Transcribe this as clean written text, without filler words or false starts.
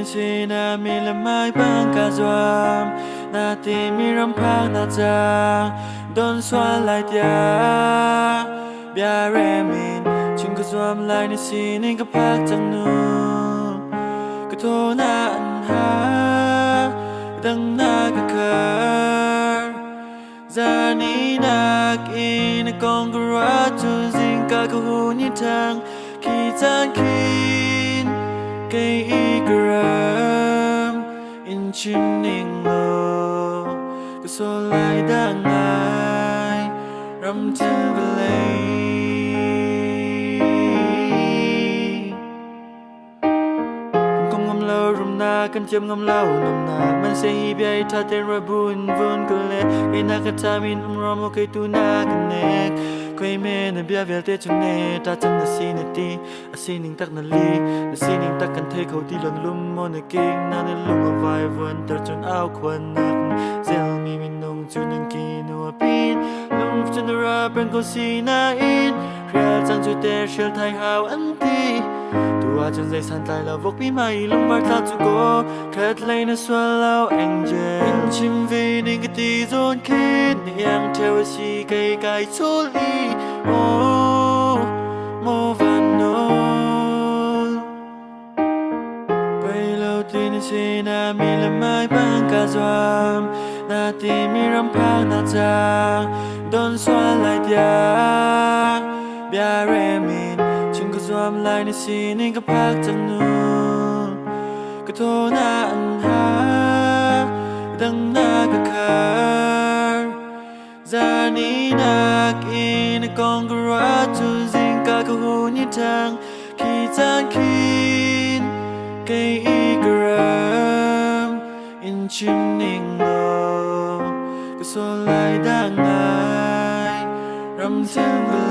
ni si na mi la mai bang ka zwam na ti mi ram phang na cha don swa lai tia bia re min chung ka zwam lai ni si ni ka phak chang nu ka tho na an ha dang na ka kar zani na in kong ra chu zing ka ku ni thang khi chan khin cây gram in chim ning lo cứ so lại đang ngài ram chân về ngâm lâu rum na kan chim ngâm lâu nằm na man say hi bay tha ten ra bun vun ko le kai na ka ta min rom kai tu na kan nek kai me na bia vel te chung ne ta chân na si ne ti a si ning tak na li na si ning tak kan the khau ti lon lum mo na king na ne lum a vai vun ter chun au khwan nak zel mi min nong chun ning ki no pin lum chun ra ben ko si na in real chang chu te shel thai hao an ti tua chân dây san tai là vốc bí mày lung var ta chu go khát lấy na xóa lao anh je in chim về nên cái tí zon kít niang theo si cây cài số li mo van nol bay lâu tin si na mi la mai bang ka zwam na ti mi ram phang na cha don xóa lại tia bia re min chung ka zwam lai ni si ni ka phak chang nu ka tho na an ha dang na ka kar zani na in kong ra chu zing ka ku ni thang khi chan khin cây gram in chim ning lo ka so lai dang ngai ram chân về